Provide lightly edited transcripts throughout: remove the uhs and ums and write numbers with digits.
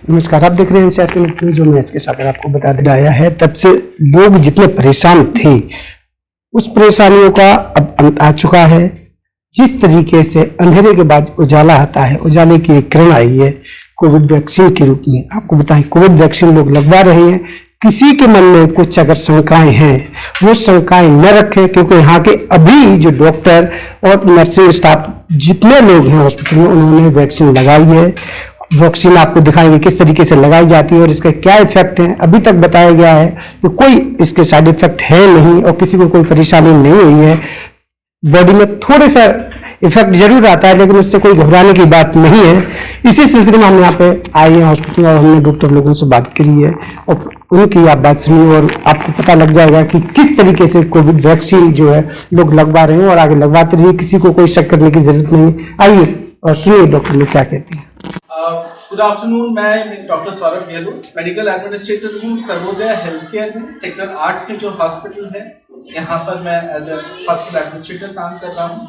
नमस्कार, आप देख रहे हैं एनसीआर के न्यूज। मैं इसके साथ आपको बता दिया है, तब से लोग जितने परेशान थे उस परेशानियों का अब अंत आ चुका है। जिस तरीके से अंधेरे के बाद उजाला आता है, उजाले की एक किरण आई है कोविड वैक्सीन के रूप में। आपको बताएं, कोविड वैक्सीन लोग लगवा रहे हैं। किसी के मन में कुछ अगर शंकाएं हैं वो शंकाएं न रखें, क्योंकि यहाँ के अभी जो डॉक्टर और नर्सिंग स्टाफ जितने लोग हैं हॉस्पिटल में, उन्होंने वैक्सीन लगाई है। वैक्सीन आपको दिखाएंगे किस तरीके से लगाई जाती है और इसका क्या इफेक्ट है। अभी तक बताया गया है कि कोई इसके साइड इफेक्ट है नहीं और किसी को कोई परेशानी नहीं हुई है। बॉडी में थोड़ा सा इफेक्ट जरूर आता है, लेकिन उससे कोई घबराने की बात नहीं है। इसी सिलसिले में हम यहाँ पे आए हैं हॉस्पिटल और हमने डॉक्टर लोगों से बात करी है और उनकी आप बात सुनिए और आपको पता लग जाएगा कि किस तरीके से कोविड वैक्सीन जो है लोग लगवा रहे हैं और आगे लगवाते रहिए। किसी को कोई शक करने की जरूरत नहीं। आइए और सुनिए डॉक्टर लोग क्या कहते हैं। गुड आफ्टरनून, मैं doctor Saurabh Gehlot, medical administrator हूँ सर्वोदय हेल्थ केयर में, सेक्टर 8 में जो हॉस्पिटल है यहाँ पर मैं एज ए हॉस्पिटल एडमिनिस्ट्रेटर काम कर रहा हूँ।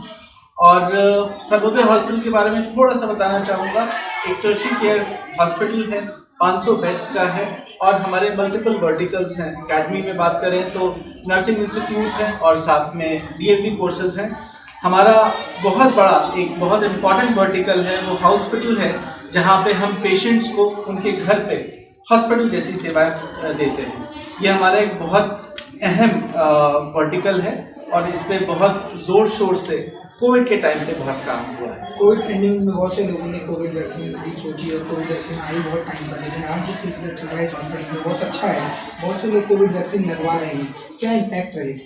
और सर्वोदय हॉस्पिटल के बारे में थोड़ा सा बताना चाहूँगा। एक टर्शियरी केयर हॉस्पिटल है, 500 बेड्स का है और हमारे मल्टीपल वर्टिकल्स हैं। एकेडमी में बात करें तो नर्सिंग इंस्टीट्यूट है और साथ में DMD कोर्सेज हैं। हमारा बहुत बड़ा एक बहुत इम्पॉर्टेंट वर्टिकल है, वो हॉस्पिटल है जहाँ पे हम पेशेंट्स को उनके घर पे हॉस्पिटल जैसी सेवाएं देते हैं। ये हमारा एक बहुत अहम वर्टिकल है और इस पे बहुत ज़ोर शोर से कोविड के टाइम पे बहुत काम हुआ है। कोविड पेंडेमिक में बहुत से लोगों ने कोविड वैक्सीन की सोची और कोविड वैक्सीन आई बहुत टाइम पर, लेकिन आज जो सिलसिला चल रहा है इस हॉस्पिटल में बहुत अच्छा है। बहुत से लोग कोविड वैक्सीन लगवा रहे हैं, क्या इम्पैक्ट रहे?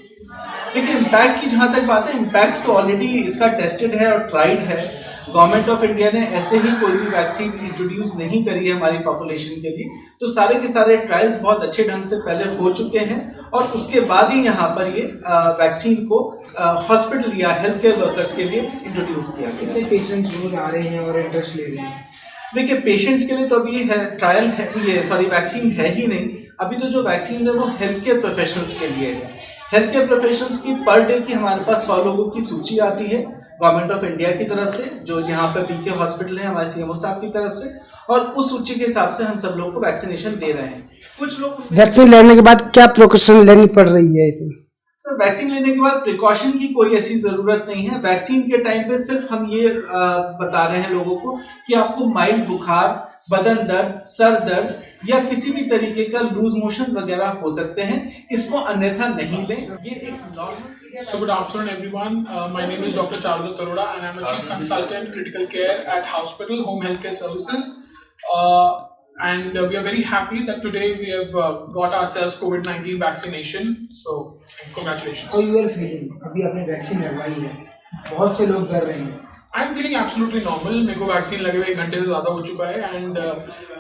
देखिए, इम्पैक्ट की जहाँ तक बात है, इम्पैक्ट तो ऑलरेडी इसका टेस्टेड है और ट्राइड है। गवर्नमेंट ऑफ इंडिया ने ऐसे ही कोई भी वैक्सीन इंट्रोड्यूस नहीं करी है हमारी पॉपुलेशन के लिए, तो सारे के सारे ट्रायल्स बहुत अच्छे ढंग से पहले हो चुके हैं और उसके बाद ही यहाँ पर ये वैक्सीन को हॉस्पिटल या हेल्थ केयर वर्कर्स के लिए इंट्रोड्यूस किया गया। कितने पेशेंट्स रोज आ रहे हैं और इंटरेस्ट ले रहे हैं? देखिए, पेशेंट्स के लिए तो अभी है ट्रायल है, ये वैक्सीन है ही नहीं। अभी तो जो वैक्सीन है वो हेल्थ केयर प्रोफेशनल्स के लिए है। हेल्थ केयर प्रोफेशनल्स की पर डे की हमारे पास 100 लोगों की सूची आती है गवर्नमेंट ऑफ इंडिया की तरफ से, जो यहाँ पर PK हॉस्पिटल है हमारे CMO साहब की तरफ से, और उस सूची के हिसाब से हम सब लोगों को वैक्सीनेशन दे रहे हैं। कुछ लोग वैक्सीन लेने के बाद क्या प्रिकॉशन लेनी पड़ रही है इसमें? सर, वैक्सीन लेने के बाद प्रिकॉशन की कोई ऐसी ज़रूरत नहीं है। वैक्सीन के टाइम पे सिर्फ हम ये बता रहे हैं लोगों को कि आपको माइल्ड बुखार, बदन दर्द, सर दर्द या किसी भी तरीके का लूज मोशंस वगैरह हो सकते हैं, इसको अन्यथा नहीं लें। ये एक normal. So good afternoon everyone. My name is Dr. Charulata Taroda and I'm a Chief Consultant Critical Care at Hospital Home Healthcare Services. And we are very happy that today we have got ourselves COVID-19 vaccination. So congratulations. How you are feeling? अभी आपने vaccine लगवाई है, बहुत से लोग कर रहे हैं। I am feeling absolutely normal. मेरे को वैक्सीन लगे हुए 1 घंटे से ज़्यादा हो चुका है एंड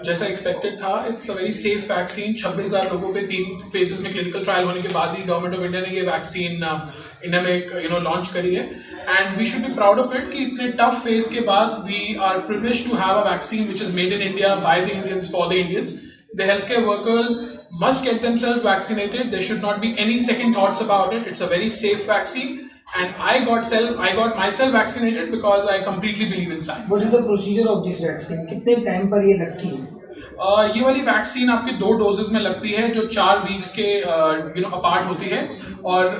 जैसा एक्सपेक्टेड था, it's a very safe vaccine. 26,000 लोगों पे 3 फेजेस में क्लिनिकल ट्रायल होने के बाद ही गवर्नमेंट ऑफ इंडिया ने ये वैक्सीन इंडिया में लॉन्च करी है and we should be proud of it कि इतने टफ फेज के बाद we are privileged to have a vaccine which is made in India by the Indians for the Indians. The healthcare workers must get themselves vaccinated. There should not be any second thoughts about it. It's a very safe vaccine. And I got myself vaccinated because I completely believe in science. What is the procedure of this vaccine? कितने time पर ये लगती है? ये वाली vaccine आपके 2 doses में लगती है जो 4 वीक्स के अपार्ट होती है और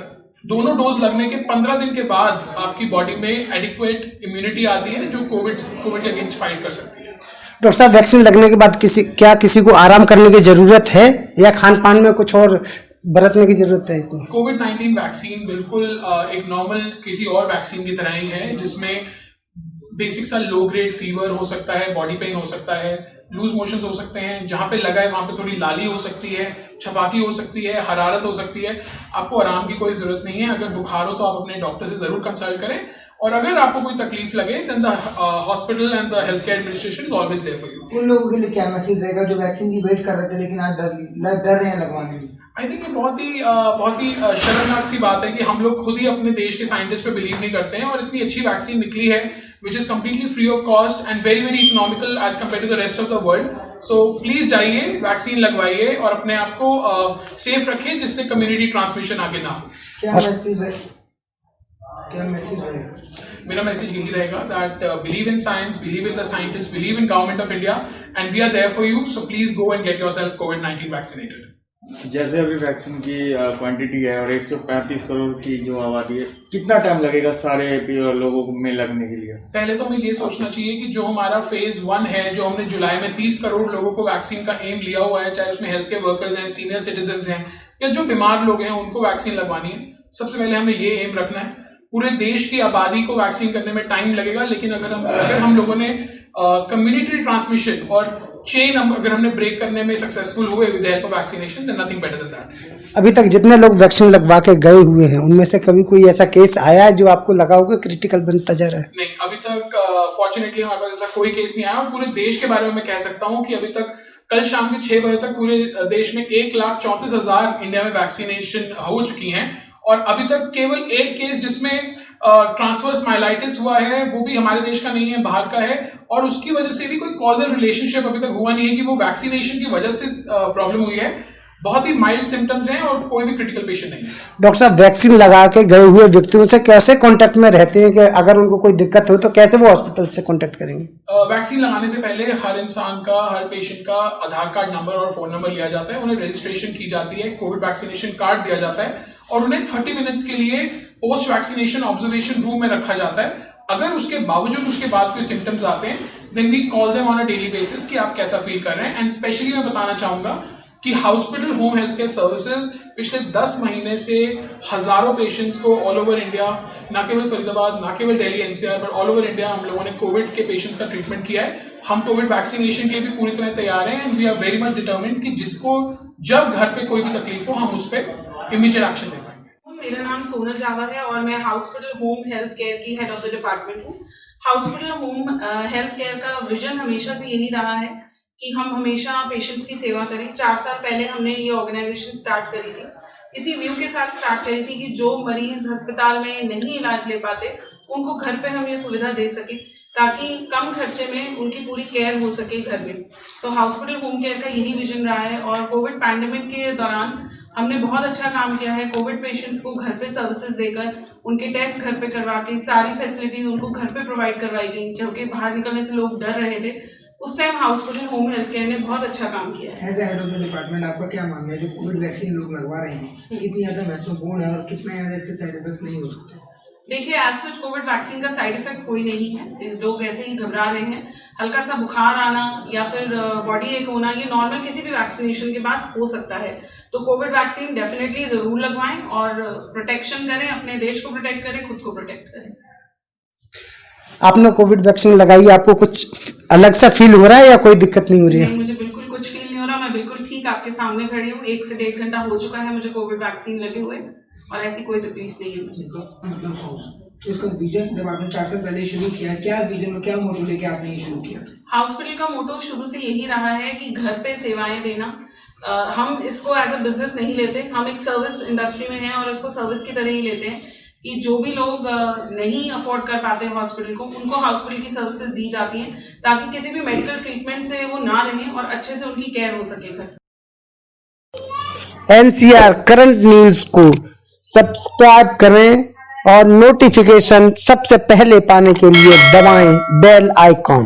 दोनों डोज लगने के 15 दिन के बाद आपकी बॉडी में एडिक्वेट इम्यूनिटी आती है जो कोविड के अगेंस्ट फाइट कर सकती है। डॉक्टर साहब, वैक्सीन लगने के बाद किसी को आराम करने की जरूरत है या खान पान में कुछ और बरतने की जरूरत है इसमें? कोविड-19 वैक्सीन बिल्कुल एक नॉर्मल किसी और वैक्सीन की तरह ही है, जिसमें बेसिक सा लो ग्रेड फीवर हो सकता है, बॉडी पेन हो सकता है, लूज मोशंस हो सकते हैं, जहाँ पे लगा है वहाँ पे थोड़ी लाली हो सकती है, छपाकी हो सकती है, हरारत हो सकती है। आपको आराम की कोई ज़रूरत नहीं है। अगर बुखार हो तो आप अपने डॉक्टर से ज़रूर कंसल्ट करें और अगर आपको कोई तकलीफ लगे then the hospital and the health care administration is always there for you. उन लोगों के लिए क्या मैसेज रहेगा जो वैक्सीन की वेट कर रहे थे लेकिन आज डर रहे हैं लगवाने में? आई थिंक ये बहुत ही शर्मनाक सी बात है कि हम लोग खुद ही अपने देश के साइंटिस्ट पे बिलीव नहीं करते हैं और इतनी अच्छी वैक्सीन निकली है which is completely free of cost and very very economical as compare to the rest of the world. So please जाइए, वैक्सीन लगवाइए और अपने आप को सेफ रखिए जिससे कम्युनिटी ट्रांसमिशन आगे ना हो। क्या मैसेज है? मेरा मैसेज यही रहेगा that believe in science, believe in the scientist, believe in government of India and we are there for you, so please go and get yourself कोविड-19 वैक्सीनेटेड। जैसे अभी वैक्सीन की क्वांटिटी है और 135 करोड़ की जो आबादी है, कितना टाइम लगेगा सारे लोगों में लगने के लिए? पहले तो हमें ये सोचना चाहिए कि जो हमारा फेज 1 है, जो हमने जुलाई में 30 करोड़ लोगों को वैक्सीन का एम लिया हुआ है, चाहे उसमें हेल्थ केयर वर्कर्स हैं, सीनियर सिटीजन हैं या जो बीमार लोग हैं, उनको वैक्सीन लगवानी है। सबसे पहले हमें ये एम रखना है। पूरे देश की आबादी को वैक्सीन करने में टाइम लगेगा, लेकिन अगर हम लोगों ने कम्युनिटी ट्रांसमिशन और चेन अगर हमने ब्रेक करने में सक्सेसफुल हुए with the help of vaccination, then nothing better than that. अभी तक जितने लोग वैक्सीन लगवा के गए हुए हैं उनमें से कभी कोई ऐसा केस आया है जो आपको लगा होगा क्रिटिकल बनता जा रहा है? नहीं, अभी तक फॉर्चुनेटली हमारे पास ऐसा कोई केस नहीं आया। और पूरे देश के बारे में मैं कह सकता हूँ कि अभी तक कल शाम के 6 बजे तक पूरे देश में 1,34,000 इंडिया में वैक्सीनेशन हो चुकी हैं। और अभी तक केवल एक केस जिसमें ट्रांसवर्स माइलाइटिस हुआ है, वो भी हमारे देश का नहीं है, बाहर का है, और उसकी वजह से भी कोई कॉजल रिलेशनशिप अभी तक हुआ नहीं है कि वो वैक्सीनेशन की वजह से प्रॉब्लम हुई है। बहुत ही माइल्ड सिम्टम्स हैं और कोई भी क्रिटिकल पेशेंट नहीं है। डॉक्टर साहब, वैक्सीन लगा के गए हुए व्यक्तियों से कैसे कांटेक्ट में रहते हैं कि अगर उनको कोई दिक्कत हो तो कैसे वो हॉस्पिटल से कांटेक्ट करेंगे? वैक्सीन लगाने से पहले हर इंसान का, हर पेशेंट का आधार कार्ड नंबर और फोन नंबर लिया जाता है, उन्हें रजिस्ट्रेशन की जाती है, कोविड वैक्सीनेशन कार्ड दिया जाता है और उन्हें 30 मिनट्स के लिए पोस्ट वैक्सीनेशन ऑब्जर्वेशन रूम में रखा जाता है। अगर उसके बावजूद उसके बाद कोई सिम्टम्स आते हैं, then we call them on a daily basis कि आप कैसा फील कर रहे हैं। एंड स्पेशली मैं बताना चाहूंगा कि hospital home health care services पिछले 10 महीने से हजारों पेशेंट्स को ऑल ओवर इंडिया, ना केवल फरीदाबाद, ना केवल दिल्ली एनसीआर, पर ऑल ओवर इंडिया हम लोगों ने कोविड के पेशेंट्स का ट्रीटमेंट किया है। हम कोविड वैक्सीनेशन के लिए भी पूरी तरह तैयार हैं and we are very much determined कि जिसको जब घर पे कोई भी तकलीफ हो, हम उस पर इमीडिएट एक्शन ले पाएंगे। मेरा नाम सोनल जावा है और मैं हॉस्पिटल होम हेल्थ केयर की हेड ऑफ द डिपार्टमेंट हूँ। हॉस्पिटल होम हेल्थ केयर का विजन हमेशा से यही रहा है कि हम हमेशा पेशेंट्स की सेवा करें। 4 साल पहले हमने ये ऑर्गेनाइजेशन स्टार्ट करी थी, इसी व्यू के साथ स्टार्ट करी थी कि जो मरीज अस्पताल में नहीं इलाज ले पाते उनको घर पे हम ये सुविधा दे सके ताकि कम खर्चे में उनकी पूरी केयर हो सके घर में। तो हॉस्पिटल होम केयर का यही विजन रहा है और कोविड पैंडेमिक के दौरान हमने बहुत अच्छा काम किया है। कोविड पेशेंट्स को घर पे सर्विसेज देकर, उनके टेस्ट घर पे करवा के, सारी फैसिलिटीज उनको घर पे प्रोवाइड करवाई गई, जबकि बाहर निकलने से लोग डर रहे थे। उस time hospital home health care ने बहुत अच्छा काम किया है। As a head of the department आपका क्या मानना है, जो कोविड वैक्सीन लोग लगवा रहे हैं कितनी ज़्यादा महत्वपूर्ण है और कितना ज़्यादा इसके साइड इफेक्ट नहीं हो सकते? देखिए, एज सच कोविड वैक्सीन का साइड इफेक्ट कोई नहीं है। लोग ऐसे ही घबरा रहे हैं। हल्का सा बुखार आना या फिर बॉडी एक होना, ये नॉर्मल किसी भी वैक्सीनेशन के बाद हो सकता है। तो कोविड वैक्सीन डेफिनेटली ज़रूर लगवाएं और प्रोटेक्शन करें, अपने देश को प्रोटेक्ट करें, खुद को प्रोटेक्ट करें। आपने कोविड वैक्सीन लगाई, आपको कुछ अलग सा फील हो रहा है या कोई दिक्कत नहीं हो रही है? नहीं, मुझे बिल्कुल कुछ फील नहीं हो रहा। मैं बिल्कुल ठीक आपके सामने खड़ी हूँ। 1 से 1.5 घंटा हो चुका है मुझे कोविड वैक्सीन लगे हुए और ऐसी कोई तकलीफ नहीं है मुझे। मतलब तो इसका विजन जब आपने 4 साल पहले शुरू किया, क्या विजन और क्या मोटो लेके आपने ये शुरू किया? हॉस्पिटल का मोटो शुरू से यही रहा है कि घर पे सेवाएं देना। हम इसको एज अ बिजनेस नहीं लेते, हम एक सर्विस इंडस्ट्री में हैं और इसको सर्विस की तरह ही लेते हैं कि जो भी लोग नहीं अफोर्ड कर पाते हॉस्पिटल को, उनको हॉस्पिटल की सर्विसेज दी जाती हैं ताकि किसी भी मेडिकल ट्रीटमेंट से वो ना रहें और अच्छे से उनकी केयर हो सके घर। एनसीआर करंट न्यूज को सब्सक्राइब करें और नोटिफिकेशन सबसे पहले पाने के लिए दबाएं बेल आइकॉन।